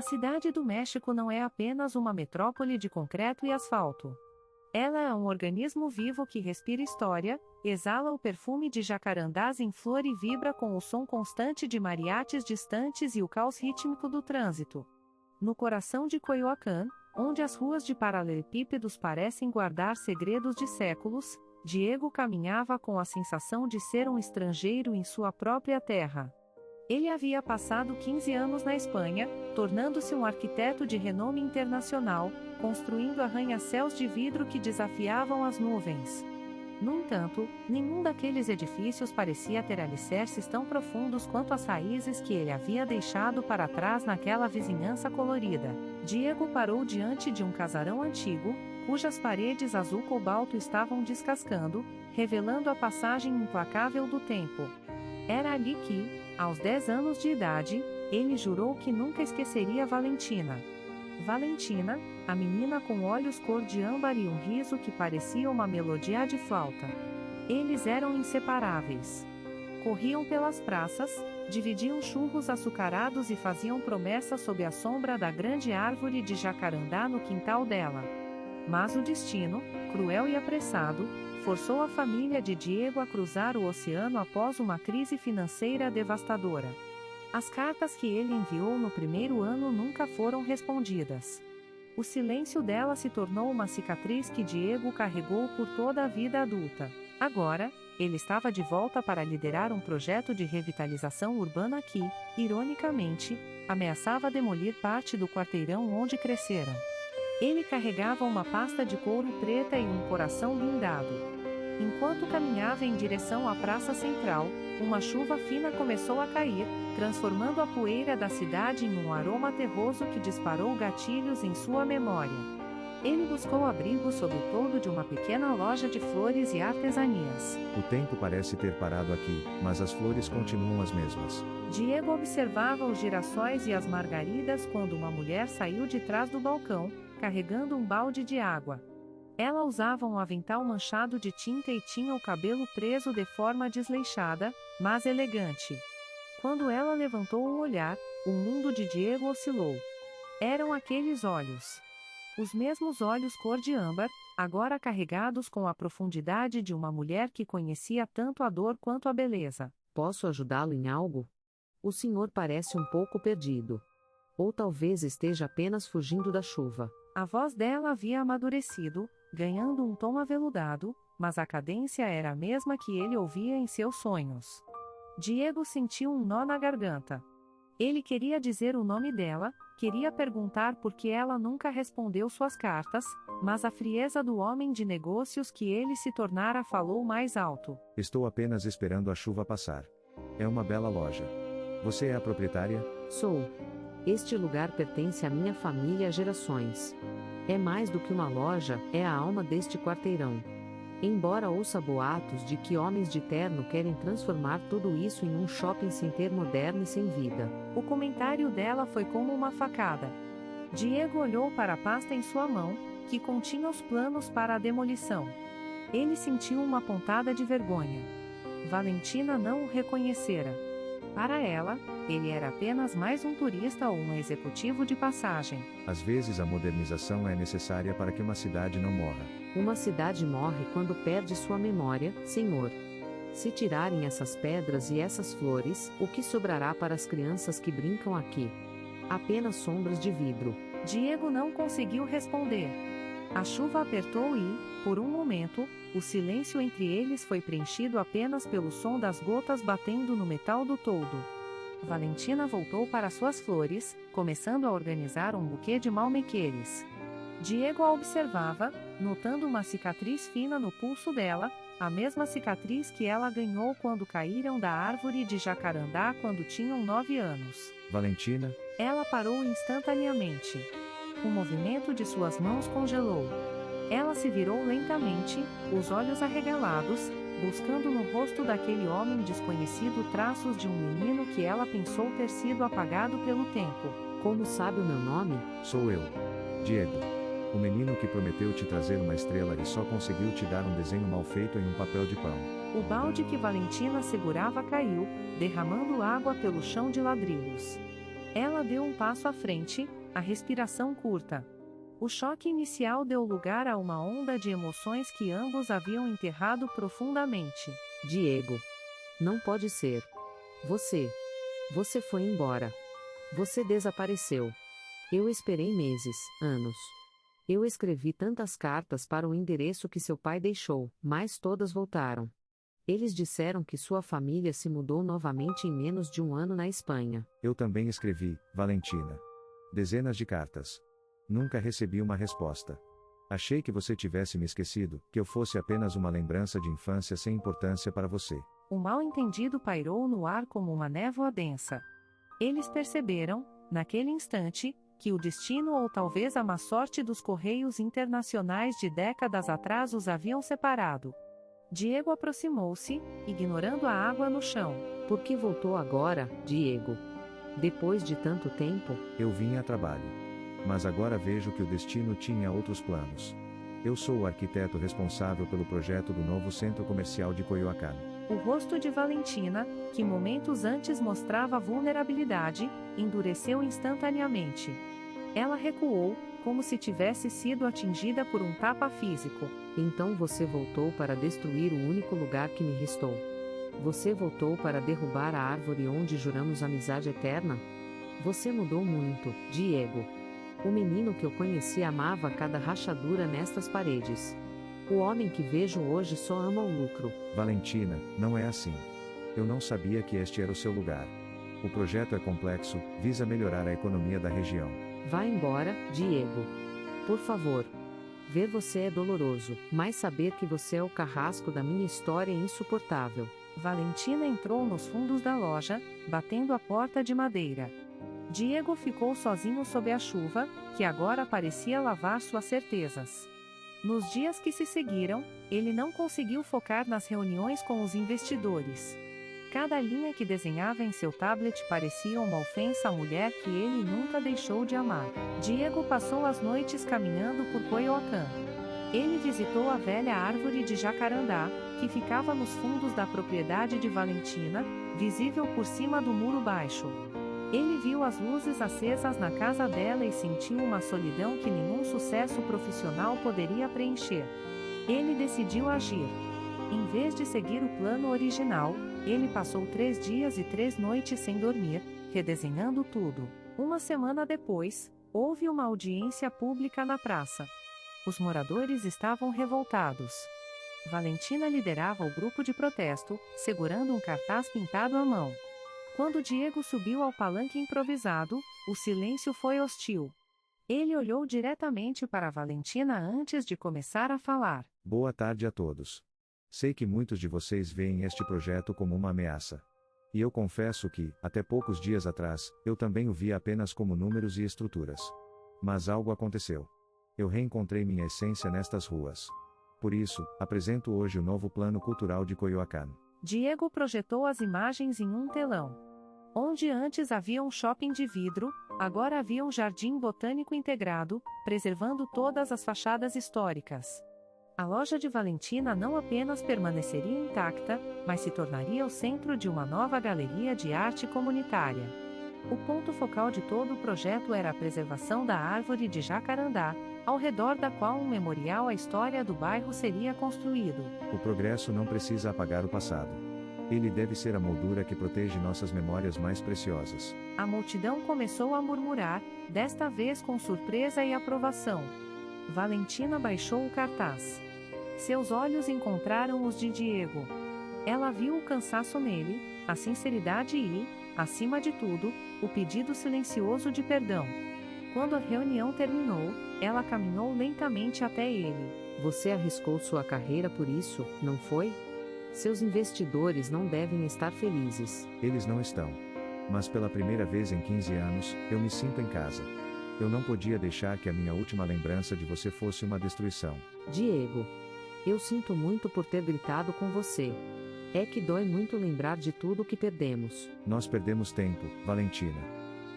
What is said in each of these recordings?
cidade do México não é apenas uma metrópole de concreto e asfalto. Ela é um organismo vivo que respira história, exala o perfume de jacarandás em flor e vibra com o som constante de mariachis distantes e o caos rítmico do trânsito. No coração de Coyoacán, onde as ruas de paralelepípedos parecem guardar segredos de séculos, Diego caminhava com a sensação de ser um estrangeiro em sua própria terra. Ele havia passado 15 anos na Espanha, tornando-se um arquiteto de renome internacional, construindo arranha-céus de vidro que desafiavam as nuvens. No entanto, nenhum daqueles edifícios parecia ter alicerces tão profundos quanto as raízes que ele havia deixado para trás naquela vizinhança colorida. Diego parou diante de um casarão antigo, cujas paredes azul cobalto estavam descascando, revelando a passagem implacável do tempo. Era ali que, aos 10 anos de idade, ele jurou que nunca esqueceria Valentina. Valentina, a menina com olhos cor de âmbar e um riso que parecia uma melodia de flauta. Eles eram inseparáveis. Corriam pelas praças, dividiam churros açucarados e faziam promessas sob a sombra da grande árvore de jacarandá no quintal dela. Mas o destino, cruel e apressado, forçou a família de Diego a cruzar o oceano após uma crise financeira devastadora. As cartas que ele enviou no primeiro ano nunca foram respondidas. O silêncio dela se tornou uma cicatriz que Diego carregou por toda a vida adulta. Agora, ele estava de volta para liderar um projeto de revitalização urbana que, ironicamente, ameaçava demolir parte do quarteirão onde cresceram. Ele carregava uma pasta de couro preta e um coração blindado. Enquanto caminhava em direção à praça central, uma chuva fina começou a cair, transformando a poeira da cidade em um aroma terroso que disparou gatilhos em sua memória. Ele buscou abrigo sob o toldo de uma pequena loja de flores e artesanias. O tempo parece ter parado aqui, mas as flores continuam as mesmas. Diego observava os girassóis e as margaridas quando uma mulher saiu de trás do balcão, carregando um balde de água. Ela usava um avental manchado de tinta e tinha o cabelo preso de forma desleixada, mas elegante. Quando ela levantou o olhar, o mundo de Diego oscilou. Eram aqueles olhos. Os mesmos olhos cor de âmbar, agora carregados com a profundidade de uma mulher que conhecia tanto a dor quanto a beleza. Posso ajudá-lo em algo? O senhor parece um pouco perdido. Ou talvez esteja apenas fugindo da chuva. A voz dela havia amadurecido, ganhando um tom aveludado, mas a cadência era a mesma que ele ouvia em seus sonhos. Diego sentiu um nó na garganta. Ele queria dizer o nome dela, queria perguntar por que ela nunca respondeu suas cartas, mas a frieza do homem de negócios que ele se tornara falou mais alto. Estou apenas esperando a chuva passar. É uma bela loja. Você é a proprietária? Sou. Este lugar pertence à minha família há gerações. É mais do que uma loja, é a alma deste quarteirão. Embora ouça boatos de que homens de terno querem transformar tudo isso em um shopping center moderno e sem vida. O comentário dela foi como uma facada. Diego olhou para a pasta em sua mão, que continha os planos para a demolição. Ele sentiu uma pontada de vergonha. Valentina não o reconhecera. Para ela, ele era apenas mais um turista ou um executivo de passagem. Às vezes a modernização é necessária para que uma cidade não morra. Uma cidade morre quando perde sua memória, senhor. Se tirarem essas pedras e essas flores, o que sobrará para as crianças que brincam aqui? Apenas sombras de vidro. Diego não conseguiu responder. A chuva apertou e, por um momento, o silêncio entre eles foi preenchido apenas pelo som das gotas batendo no metal do toldo. Valentina voltou para suas flores, começando a organizar um buquê de malmequeres. Diego a observava, notando uma cicatriz fina no pulso dela, a mesma cicatriz que ela ganhou quando caíram da árvore de jacarandá quando tinham 9 anos. Valentina? Ela parou instantaneamente. O movimento de suas mãos congelou. Ela se virou lentamente, os olhos arregalados, buscando no rosto daquele homem desconhecido traços de um menino que ela pensou ter sido apagado pelo tempo. Como sabe o meu nome? Sou eu. Diego. O menino que prometeu te trazer uma estrela e só conseguiu te dar um desenho mal feito em um papel de pão. O balde que Valentina segurava caiu, derramando água pelo chão de ladrilhos. Ela deu um passo à frente, a respiração curta. O choque inicial deu lugar a uma onda de emoções que ambos haviam enterrado profundamente. Diego. Não pode ser. Você. Você foi embora. Você desapareceu. Eu esperei meses, anos. Eu escrevi tantas cartas para o endereço que seu pai deixou, mas todas voltaram. Eles disseram que sua família se mudou novamente em menos de um ano na Espanha. Eu também escrevi, Valentina. Dezenas de cartas. Nunca recebi uma resposta. Achei que você tivesse me esquecido, que eu fosse apenas uma lembrança de infância sem importância para você. O mal-entendido pairou no ar como uma névoa densa. Eles perceberam, naquele instante, que o destino ou talvez a má sorte dos correios internacionais de décadas atrás os haviam separado. Diego aproximou-se, ignorando a água no chão. Por que voltou agora, Diego? Depois de tanto tempo? Eu vim a trabalho. Mas agora vejo que o destino tinha outros planos. Eu sou o arquiteto responsável pelo projeto do novo centro comercial de Coyoacán. O rosto de Valentina, que momentos antes mostrava vulnerabilidade, endureceu instantaneamente. Ela recuou, como se tivesse sido atingida por um tapa físico. Então você voltou para destruir o único lugar que me restou. Você voltou para derrubar a árvore onde juramos amizade eterna? Você mudou muito, Diego. O menino que eu conheci amava cada rachadura nestas paredes. O homem que vejo hoje só ama o lucro. Valentina, não é assim. Eu não sabia que este era o seu lugar. O projeto é complexo, visa melhorar a economia da região. Vá embora, Diego. Por favor. Ver você é doloroso, mas saber que você é o carrasco da minha história é insuportável. Valentina entrou nos fundos da loja, batendo a porta de madeira. Diego ficou sozinho sob a chuva, que agora parecia lavar suas certezas. Nos dias que se seguiram, ele não conseguiu focar nas reuniões com os investidores. Cada linha que desenhava em seu tablet parecia uma ofensa à mulher que ele nunca deixou de amar. Diego passou as noites caminhando por Coyoacán. Ele visitou a velha árvore de jacarandá, que ficava nos fundos da propriedade de Valentina, visível por cima do muro baixo. Ele viu as luzes acesas na casa dela e sentiu uma solidão que nenhum sucesso profissional poderia preencher. Ele decidiu agir. Em vez de seguir o plano original, ele passou 3 dias e 3 noites sem dormir, redesenhando tudo. Uma semana depois, houve uma audiência pública na praça. Os moradores estavam revoltados. Valentina liderava o grupo de protesto, segurando um cartaz pintado à mão. Quando Diego subiu ao palanque improvisado, o silêncio foi hostil. Ele olhou diretamente para Valentina antes de começar a falar. Boa tarde a todos. Sei que muitos de vocês veem este projeto como uma ameaça. E eu confesso que, até poucos dias atrás, eu também o via apenas como números e estruturas. Mas algo aconteceu. Eu reencontrei minha essência nestas ruas. Por isso, apresento hoje o novo plano cultural de Coyoacán. Diego projetou as imagens em um telão. Onde antes havia um shopping de vidro, agora havia um jardim botânico integrado, preservando todas as fachadas históricas. A loja de Valentina não apenas permaneceria intacta, mas se tornaria o centro de uma nova galeria de arte comunitária. O ponto focal de todo o projeto era a preservação da árvore de jacarandá, ao redor da qual um memorial à história do bairro seria construído. O progresso não precisa apagar o passado. Ele deve ser a moldura que protege nossas memórias mais preciosas. A multidão começou a murmurar, desta vez com surpresa e aprovação. Valentina baixou o cartaz. Seus olhos encontraram os de Diego. Ela viu o cansaço nele, a sinceridade e, acima de tudo, o pedido silencioso de perdão. Quando a reunião terminou, ela caminhou lentamente até ele. Você arriscou sua carreira por isso, não foi? Seus investidores não devem estar felizes. Eles não estão. Mas pela primeira vez em 15 anos, eu me sinto em casa. Eu não podia deixar que a minha última lembrança de você fosse uma destruição. Diego, eu sinto muito por ter gritado com você. É que dói muito lembrar de tudo que perdemos. Nós perdemos tempo, Valentina.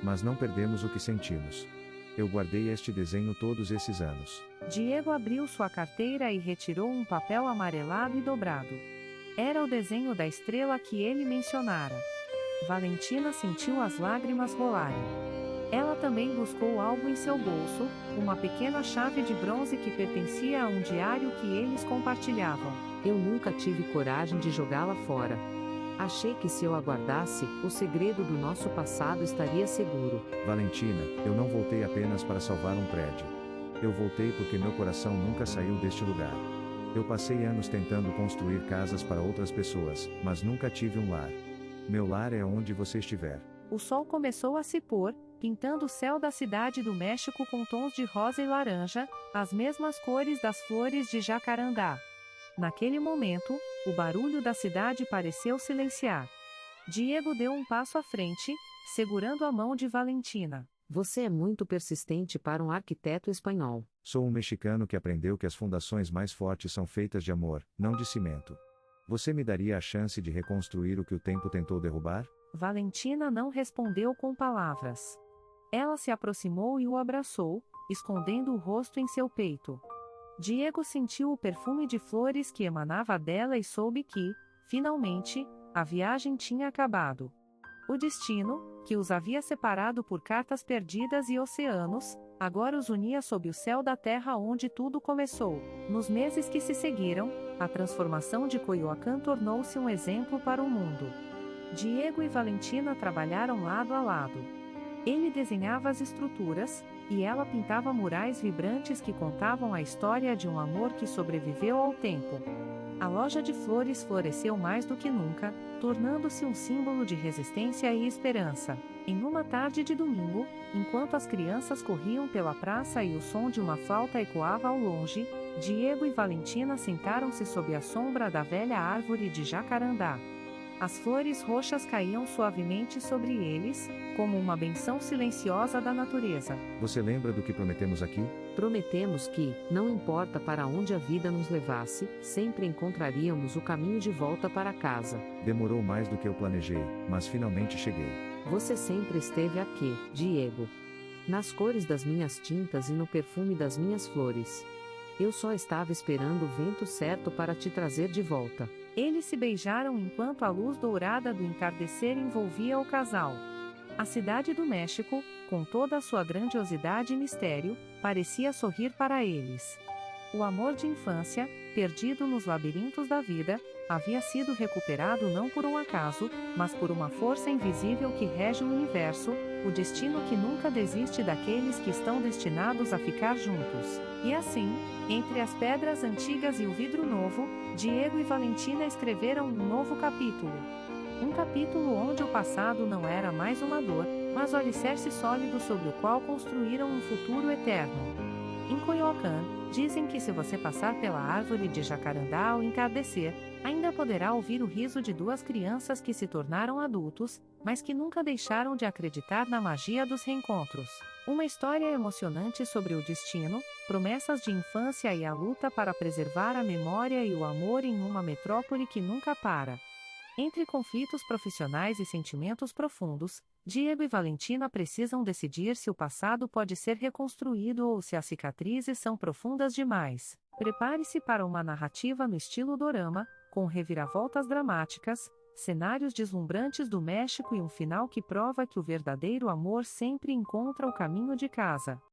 Mas não perdemos o que sentimos. Eu guardei este desenho todos esses anos. Diego abriu sua carteira e retirou um papel amarelado e dobrado. Era o desenho da estrela que ele mencionara. Valentina sentiu as lágrimas rolarem. Ela também buscou algo em seu bolso, uma pequena chave de bronze que pertencia a um diário que eles compartilhavam. Eu nunca tive coragem de jogá-la fora. Achei que se eu aguardasse, o segredo do nosso passado estaria seguro. Valentina, eu não voltei apenas para salvar um prédio. Eu voltei porque meu coração nunca saiu deste lugar. Eu passei anos tentando construir casas para outras pessoas, mas nunca tive um lar. Meu lar é onde você estiver. O sol começou a se pôr, pintando o céu da cidade do México com tons de rosa e laranja, as mesmas cores das flores de jacarandá. Naquele momento, o barulho da cidade pareceu silenciar. Diego deu um passo à frente, segurando a mão de Valentina. Você é muito persistente para um arquiteto espanhol. Sou um mexicano que aprendeu que as fundações mais fortes são feitas de amor, não de cimento. Você me daria a chance de reconstruir o que o tempo tentou derrubar? Valentina não respondeu com palavras. Ela se aproximou e o abraçou, escondendo o rosto em seu peito. Diego sentiu o perfume de flores que emanava dela e soube que, finalmente, a viagem tinha acabado. O destino, que os havia separado por cartas perdidas e oceanos, agora os unia sob o céu da terra onde tudo começou. Nos meses que se seguiram, a transformação de Coyoacán tornou-se um exemplo para o mundo. Diego e Valentina trabalharam lado a lado. Ele desenhava as estruturas, e ela pintava murais vibrantes que contavam a história de um amor que sobreviveu ao tempo. A loja de flores floresceu mais do que nunca, tornando-se um símbolo de resistência e esperança. Em uma tarde de domingo, enquanto as crianças corriam pela praça e o som de uma flauta ecoava ao longe, Diego e Valentina sentaram-se sob a sombra da velha árvore de jacarandá. As flores roxas caíam suavemente sobre eles, como uma benção silenciosa da natureza. Você lembra do que prometemos aqui? Prometemos que, não importa para onde a vida nos levasse, sempre encontraríamos o caminho de volta para casa. Demorou mais do que eu planejei, mas finalmente cheguei. Você sempre esteve aqui, Diego. Nas cores das minhas tintas e no perfume das minhas flores. Eu só estava esperando o vento certo para te trazer de volta. Eles se beijaram enquanto a luz dourada do entardecer envolvia o casal. A cidade do México, com toda a sua grandiosidade e mistério, parecia sorrir para eles. O amor de infância, perdido nos labirintos da vida, havia sido recuperado não por um acaso, mas por uma força invisível que rege o universo, o destino que nunca desiste daqueles que estão destinados a ficar juntos. E assim, entre as pedras antigas e o vidro novo, Diego e Valentina escreveram um novo capítulo. Um capítulo onde o passado não era mais uma dor, mas o alicerce sólido sobre o qual construíram um futuro eterno. Em Coyoacán, dizem que se você passar pela árvore de jacarandá ao entardecer, ainda poderá ouvir o riso de duas crianças que se tornaram adultos, mas que nunca deixaram de acreditar na magia dos reencontros. Uma história emocionante sobre o destino, promessas de infância e a luta para preservar a memória e o amor em uma metrópole que nunca para. Entre conflitos profissionais e sentimentos profundos, Diego e Valentina precisam decidir se o passado pode ser reconstruído ou se as cicatrizes são profundas demais. Prepare-se para uma narrativa no estilo dorama, com reviravoltas dramáticas, cenários deslumbrantes do México e um final que prova que o verdadeiro amor sempre encontra o caminho de casa.